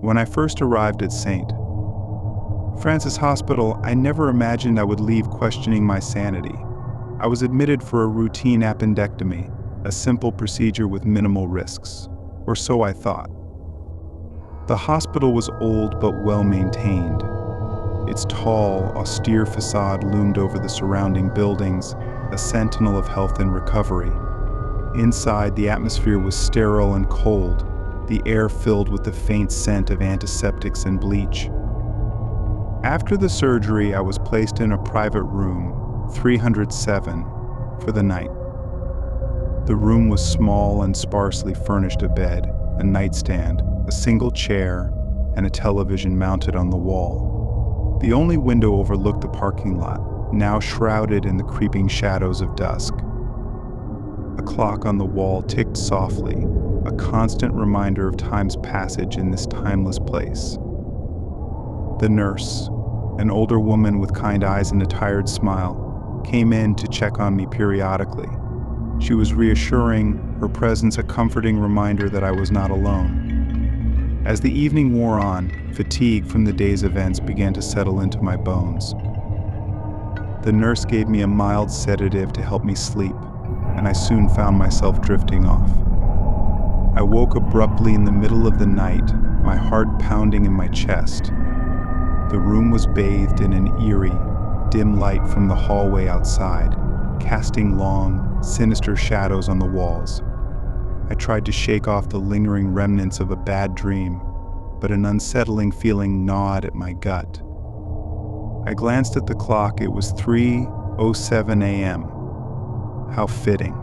When I first arrived at St. Francis Hospital, I never imagined I would leave questioning my sanity. I was admitted for a routine appendectomy, a simple procedure with minimal risks, or so I thought. The hospital was old but well maintained. Its tall, austere facade loomed over the surrounding buildings, a sentinel of health and recovery. Inside, the atmosphere was sterile and cold, the air filled with the faint scent of antiseptics and bleach. After the surgery, I was placed in a private room, 307, for the night. The room was small and sparsely furnished: a bed, a nightstand, a single chair, and a television mounted on the wall. The only window overlooked the parking lot, now shrouded in the creeping shadows of dusk. A clock on the wall ticked softly, a constant reminder of time's passage in this timeless place. The nurse, an older woman with kind eyes and a tired smile, came in to check on me periodically. She was reassuring, her presence a comforting reminder that I was not alone. As the evening wore on, fatigue from the day's events began to settle into my bones. The nurse gave me a mild sedative to help me sleep, and I soon found myself drifting off. I woke abruptly in the middle of the night, my heart pounding in my chest. The room was bathed in an eerie, dim light from the hallway outside, casting long, sinister shadows on the walls. I tried to shake off the lingering remnants of a bad dream, but an unsettling feeling gnawed at my gut. I glanced at the clock. It was 3:07 a.m. How fitting.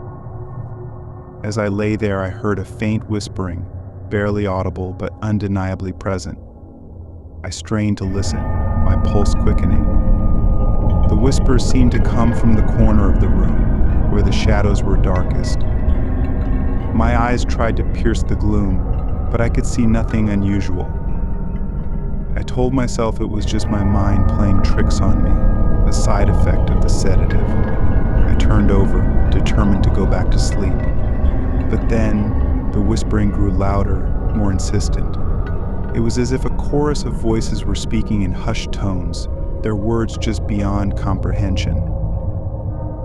As I lay there, I heard a faint whispering, barely audible but undeniably present. I strained to listen, my pulse quickening. The whisper seemed to come from the corner of the room, where the shadows were darkest. My eyes tried to pierce the gloom, but I could see nothing unusual. I told myself it was just my mind playing tricks on me, a side effect of the sedative. I turned over, determined to go back to sleep. But then, the whispering grew louder, more insistent. It was as if a chorus of voices were speaking in hushed tones, their words just beyond comprehension.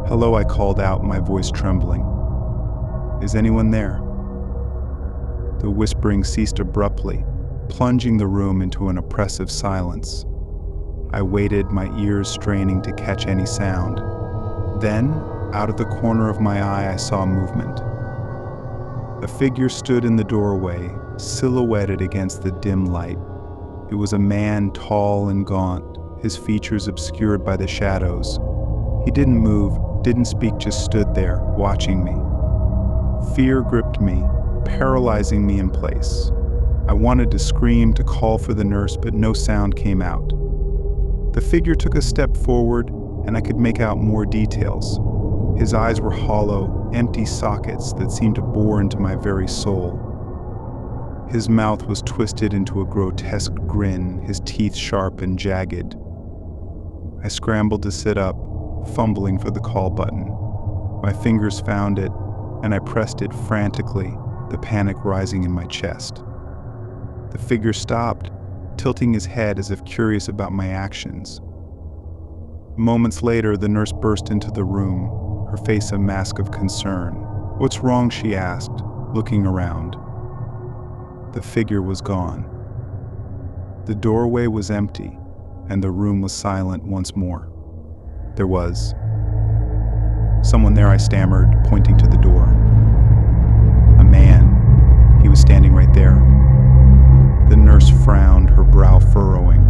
"Hello," I called out, my voice trembling. "Is anyone there?" The whispering ceased abruptly, plunging the room into an oppressive silence. I waited, my ears straining to catch any sound. Then, out of the corner of my eye, I saw movement. A figure stood in the doorway, silhouetted against the dim light. It was a man, tall and gaunt, his features obscured by the shadows. He didn't move, didn't speak, just stood there, watching me. Fear gripped me, paralyzing me in place. I wanted to scream, to call for the nurse, but no sound came out. The figure took a step forward, and I could make out more details. His eyes were hollow, empty sockets that seemed to bore into my very soul. His mouth was twisted into a grotesque grin, his teeth sharp and jagged. I scrambled to sit up, fumbling for the call button. My fingers found it, and I pressed it frantically, the panic rising in my chest. The figure stopped, tilting his head as if curious about my actions. Moments later, the nurse burst into the room, her face a mask of concern. "What's wrong?" she asked, looking around. The figure was gone. The doorway was empty, and the room was silent once more. There was someone there, I stammered, pointing to the door. A man. He was standing right there. The nurse frowned, her brow furrowing.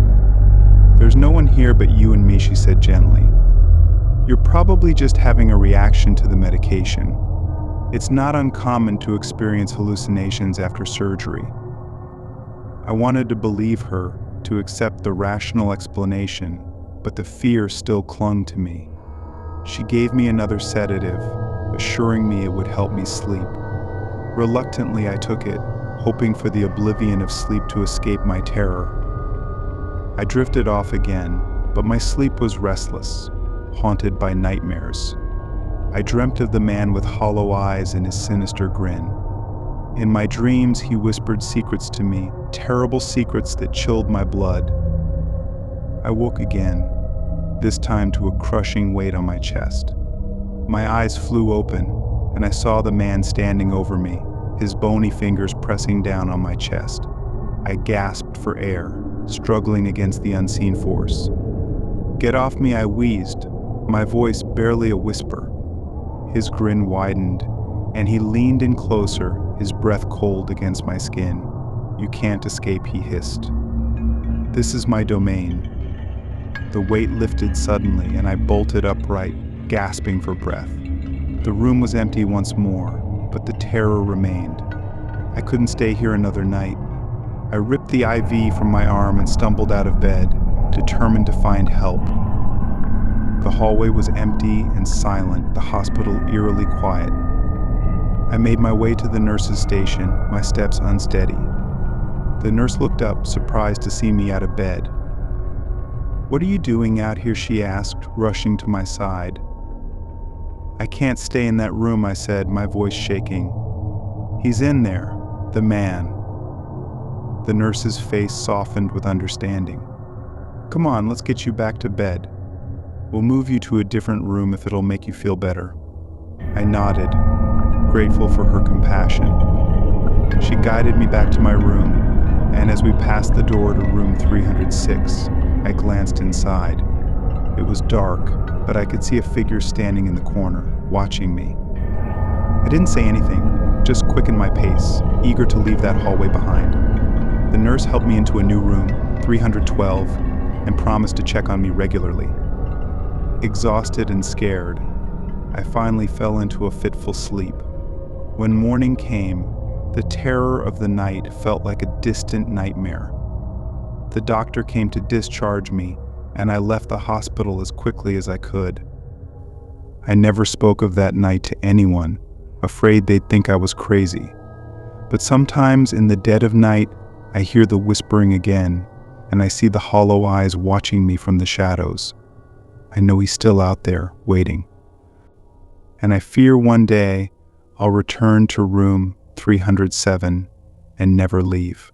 "There's no one here but you and me," she said gently. "You're probably just having a reaction to the medication. It's not uncommon to experience hallucinations after surgery." I wanted to believe her, to accept the rational explanation, but the fear still clung to me. She gave me another sedative, assuring me it would help me sleep. Reluctantly, I took it, hoping for the oblivion of sleep to escape my terror. I drifted off again, but my sleep was restless, haunted by nightmares. I dreamt of the man with hollow eyes and his sinister grin. In my dreams, he whispered secrets to me, terrible secrets that chilled my blood. I woke again, this time to a crushing weight on my chest. My eyes flew open, and I saw the man standing over me, his bony fingers pressing down on my chest. I gasped for air, struggling against the unseen force. "Get off me," I wheezed, my voice barely a whisper. His grin widened, and he leaned in closer, his breath cold against my skin. "You can't escape," he hissed. "This is my domain." The weight lifted suddenly, and I bolted upright, gasping for breath. The room was empty once more, but the terror remained. I couldn't stay here another night. I ripped the IV from my arm and stumbled out of bed, determined to find help. The hallway was empty and silent, the hospital eerily quiet. I made my way to the nurse's station, my steps unsteady. The nurse looked up, surprised to see me out of bed. "What are you doing out here?" she asked, rushing to my side. "I can't stay in that room," I said, my voice shaking. "He's in there, the man." The nurse's face softened with understanding. "Come on, let's get you back to bed. We'll move you to a different room if it'll make you feel better." I nodded, grateful for her compassion. She guided me back to my room, and as we passed the door to room 306, I glanced inside. It was dark, but I could see a figure standing in the corner, watching me. I didn't say anything, just quickened my pace, eager to leave that hallway behind. The nurse helped me into a new room, 312, and promised to check on me regularly. Exhausted and scared, I finally fell into a fitful sleep. When morning came, the terror of the night felt like a distant nightmare. The doctor came to discharge me, and I left the hospital as quickly as I could. I never spoke of that night to anyone, afraid they'd think I was crazy. But sometimes in the dead of night, I hear the whispering again, and I see the hollow eyes watching me from the shadows. I know he's still out there, waiting. And I fear one day I'll return to room 307 and never leave.